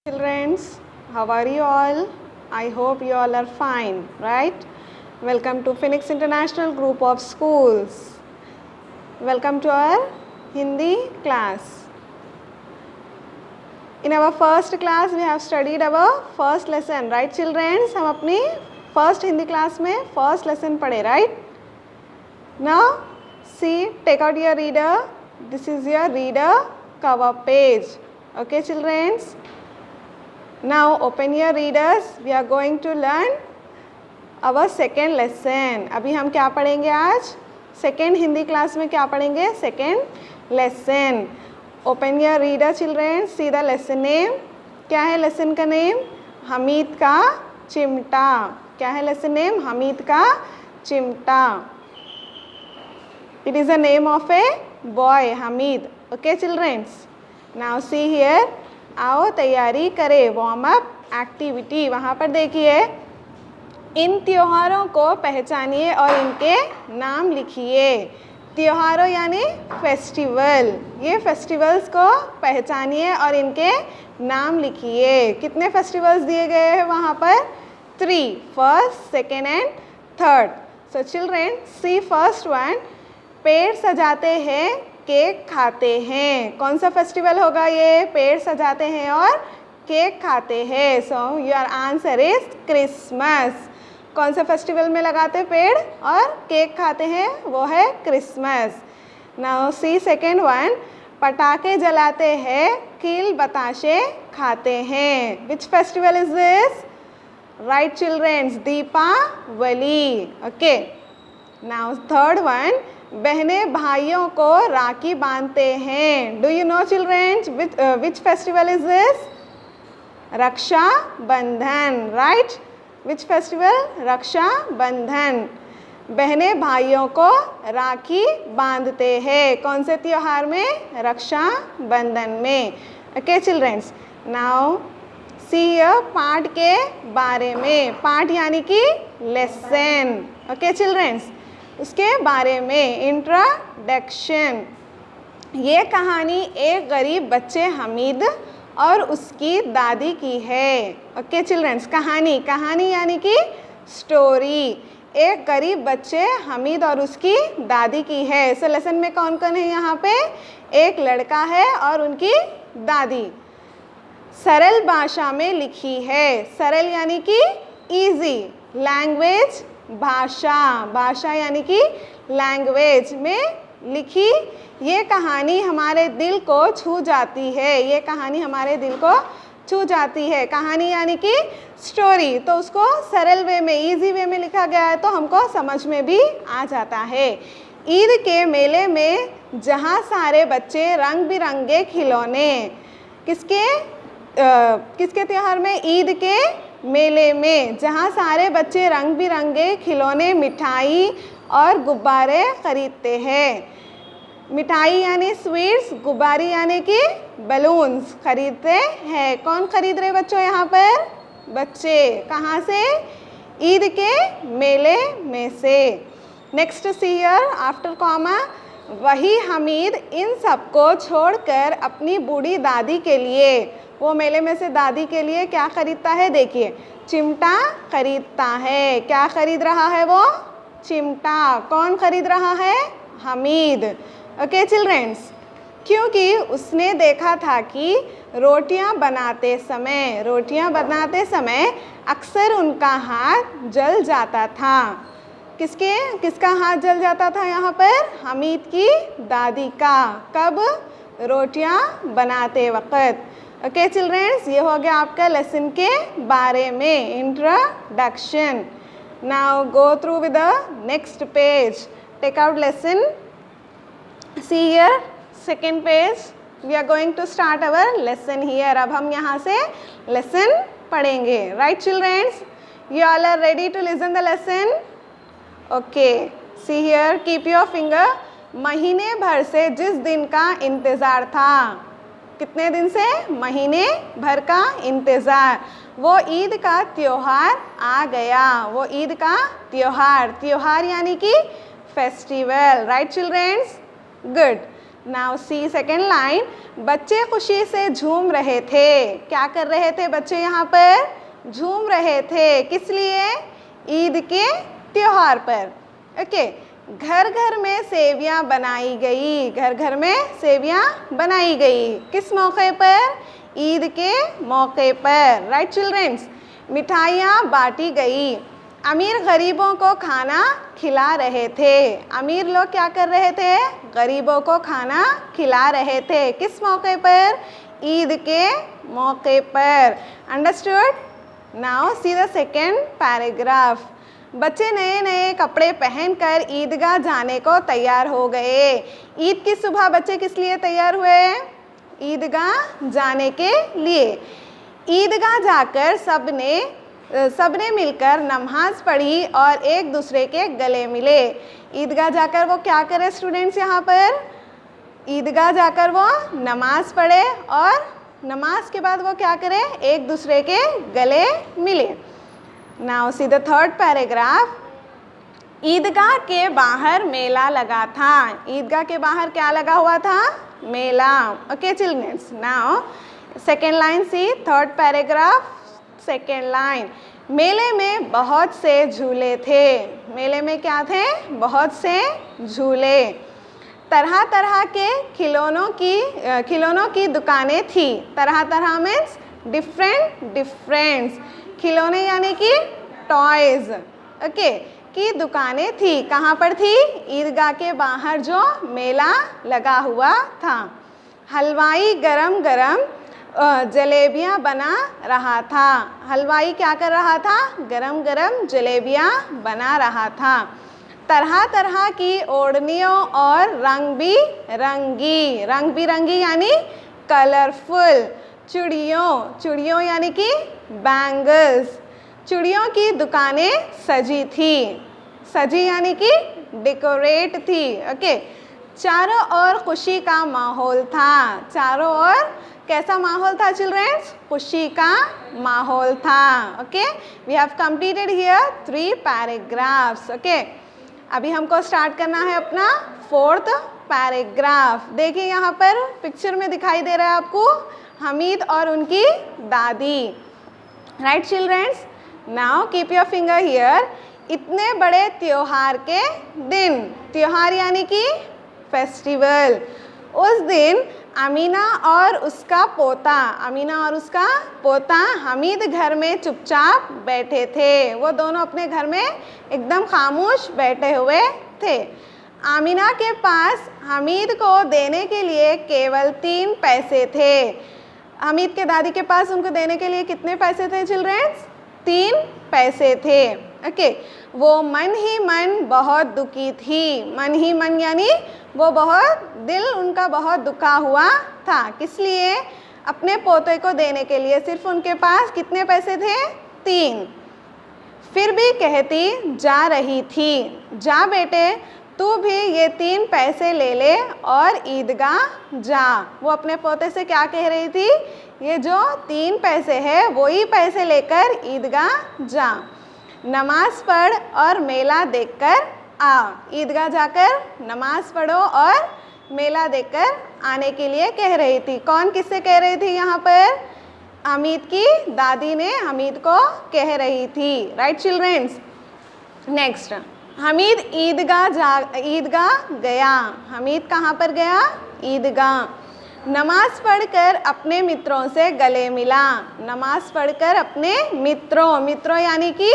Childrens, how are you all? I hope you all are fine, right? Welcome to Phoenix International Group of Schools. Welcome to our Hindi class. In our first class, we have studied our first lesson, right children? हम अपनी first Hindi class में first lesson पढ़े, right? Now, see, take out your reader. This is your reader cover page. Okay, children? Now, open your readers. We are going to learn our second lesson. अभी हम क्या पढ़ेंगे आज? Second Hindi class में क्या पढ़ेंगे? Second lesson. Open your reader, children. See the lesson name. क्या है lesson का name? हमीद का चिमटा. क्या है lesson name? हमीद का चिमटा. It is the name of a boy, Hamid. Okay, children. Now see here. आओ तैयारी करें. Warm up activity. वहाँ पर देखिए, इन त्योहारों को पहचानिए और इनके नाम लिखिए. त्योहारों यानी फेस्टिवल. ये फेस्टिवल्स को पहचानिए और इनके नाम लिखिए. कितने फेस्टिवल्स दिए गए हैं वहाँ पर? 3. First, second and third. So children, see first one. पेड़ सजाते हैं, केक खाते हैं. कौन सा फेस्टिवल होगा ये? पेड़ सजाते हैं और केक खाते हैं. So your answer is Christmas. कौन सा फेस्टिवल में लगाते पेड़ और केक खाते हैं? वो है Christmas. Now see second one. पटाखे जलाते हैं, कील बताशे खाते हैं. Which festival is this? Right childrens, Deepavali. Okay. Now third one. बहनें भाइयों को राखी बांधते हैं. Do you know childrens which festival is this? Raksha Bandhan. Right. Which festival? रक्षा बंधन. बहनें भाइयों को राखी बांधते हैं. कौन से त्योहार में? रक्षा बंधन में. Okay children's. नाउ सी पाठ के बारे में. पाठ यानी कि लेसन. ओके चिल्ड्रेन्स, उसके बारे में इंट्रोडक्शन. ये कहानी एक गरीब बच्चे हमीद और उसकी दादी की है. ओके चिल्ड्रंस, कहानी. कहानी यानी कि स्टोरी. एक गरीब बच्चे हमीद और उसकी दादी की है. सो लेसन में कौन कौन है यहाँ पे? एक लड़का है और उनकी दादी. सरल भाषा में लिखी है. सरल यानी कि इजी. लैंग्वेज भाषा. भाषा यानी कि लैंग्वेज में लिखी ये कहानी हमारे दिल को छू जाती है. ये कहानी हमारे दिल को छू जाती है. कहानी यानी कि स्टोरी. तो उसको सरल वे में, इजी वे में लिखा गया है तो हमको समझ में भी आ जाता है. ईद के मेले में जहाँ सारे बच्चे रंग बिरंगे खिलौने. किसके त्यौहार में? ईद के मेले में जहाँ सारे बच्चे रंग बिरंगे खिलौने, मिठाई और गुब्बारे खरीदते हैं. मिठाई यानी स्वीट्स, गुब्बारे यानी कि बलून्स खरीदते हैं. कौन खरीद रहे बच्चों यहाँ पर? बच्चे. कहाँ से? ईद के मेले में से. Next see here after comma. वही हमीद इन सबको छोड़कर अपनी बूढ़ी दादी के लिए, वो मेले में से दादी के लिए क्या खरीदता है? देखिए, चिमटा खरीदता है. क्या खरीद रहा है वो? चिमटा. कौन खरीद रहा है? हमीद. ओके चिल्ड्रेन्स, क्योंकि उसने देखा था कि रोटियां बनाते समय अक्सर उनका हाथ जल जाता था. किसका हाथ जल जाता था यहाँ पर? हमीद की दादी का. कब? रोटियां बनाते वक्त. ओके चिल्ड्रेन्स, ये हो गया आपका लेसन के बारे में introduction. Now go through with the next page. Take out lesson. See here second page. We are going to start our lesson here. अब हम यहाँ से लेसन पढ़ेंगे. Right childrens, you all are ready to listen the lesson? Okay. See here, keep your finger. महीने भर से जिस दिन का इंतज़ार था. कितने दिन से? महीने भर का इंतज़ार. वो ईद का त्योहार आ गया. वो ईद का त्योहार. त्योहार यानी कि festival. Right children's? Good. Now see second line, बच्चे खुशी से झूम रहे थे। क्या कर रहे थे बच्चे यहाँ पर? झूम रहे थे। किस लिए? ईद के त्योहार पर। ओके, घर घर में सेवियां बनाई गई। घर घर में सेवियां बनाई गई। किस मौके पर? ईद के मौके पर। Right childrens. मिठाइयाँ बांटी गई। अमीर गरीबों को खाना खिला रहे थे। अमीर लोग क्या कर रहे थे? गरीबों को खाना खिला रहे थे। किस मौके पर? ईद के मौके पर। Understood? Now see the second paragraph. बच्चे नए नए कपड़े पहनकर ईदगाह जाने को तैयार हो गए। ईद की सुबह बच्चे किस लिए तैयार हुए? ईदगाह जाने के लिए। ईदगाह जाकर सबने मिलकर नमाज पढ़ी और एक दूसरे के गले मिले। ईदगाह जाकर वो क्या करे स्टूडेंट्स? यहाँ पर ईदगाह जाकर वो नमाज पढ़े और नमाज के बाद वो क्या करे? एक दूसरे के गले मिले। Now see the third paragraph. Idgah के बाहर मेला लगा था। ईदगाह के बाहर क्या लगा हुआ था? मेला। Okay childrens, now second line see third paragraph second line. मेले में बहुत से झूले थे। मेले में क्या थे? बहुत से झूले। तरह तरह के खिलौनों की दुकानें थी। तरह तरह मीन्स डिफरेंट। खिलौने यानी कि टॉयज। ओके, की दुकानें थी। कहाँ पर थी? ईदगाह के बाहर जो मेला लगा हुआ था। हलवाई गरम गरम जलेबियाँ बना रहा था। हलवाई क्या कर रहा था? गरम गरम जलेबियाँ बना रहा था। तरह तरह की ओढ़नियों और रंग बिरंगी यानी कलरफुल चूड़ियों यानी कि बैंगल्स। चूड़ियों की दुकानें सजी थी। सजी यानी कि डेकोरेट थी। ओके, चारों ओर खुशी का माहौल था। चारों ओर कैसा माहौल था चिल्ड्रंस? खुशी का माहौल था। Okay, we have completed here 3 paragraphs. Okay, अभी हमको स्टार्ट करना है अपना 4th पैराग्राफ। देखिए यहाँ पर पिक्चर में दिखाई दे रहा है आपको हमीद और उनकी दादी। Right childrens, now keep your finger here. इतने बड़े त्योहार के दिन, त्योहार यानी कि फेस्टिवल, उस दिन अमीना और उसका पोता हमीद घर में चुपचाप बैठे थे। वो दोनों अपने घर में एकदम खामोश बैठे हुए थे। आमिना के पास हमीद को देने के लिए केवल 3 पैसे थे। हमीद के दादी के पास उनको देने के लिए कितने पैसे थे चिल्ड्रंस? 3 पैसे थे। ओके, वो मन ही मन बहुत दुखी थी। मन ही मन यानी वो दिल उनका बहुत दुखा हुआ था। किस लिए? अपने पोते को देने के लिए। सिर्फ उनके पास कितने पैसे थे? 3। फिर भी कहती जा रही थी, जा बेटे तू भी ये 3 पैसे ले ले और ईदगाह जा। वो अपने पोते से क्या कह रही थी? ये जो 3 पैसे है वही पैसे लेकर ईदगाह जा, नमाज पढ़ और मेला देखकर आ। ईदगाह जाकर नमाज पढ़ो और मेला देखकर आने के लिए कह रही थी। कौन किससे कह रही थी यहाँ पर? हमीद की दादी ने हमीद को कह रही थी। राइट चिल्ड्रंस, नेक्स्ट, हमीद ईदगाह गया। हमीद कहाँ पर गया? ईदगाह। नमाज पढ़कर अपने मित्रों से गले मिला। नमाज पढ़कर अपने मित्रों यानी कि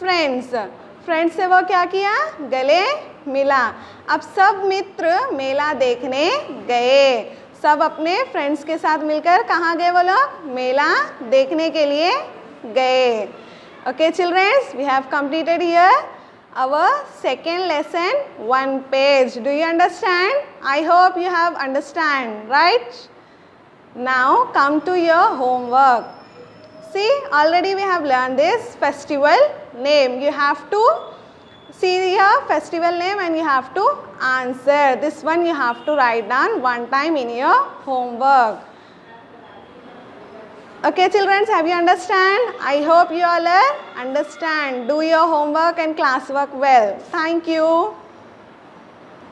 फ्रेंड्स से वो क्या किया? गले मिला। अब सब मित्र मेला देखने गए। सब अपने फ्रेंड्स के साथ मिलकर कहाँ गए वो लोग? मेला देखने के लिए गए। Okay childrens, we have completed here our second lesson, 1 page. Do you understand? I hope you have understand, right? Now come to your homework. See, already we have learned this festival name. You have to see your festival name and you have to answer. This one you have to write down 1 time in your homework. Okay children, have you understand? I hope you all understand. Do your homework and classwork well. Thank you.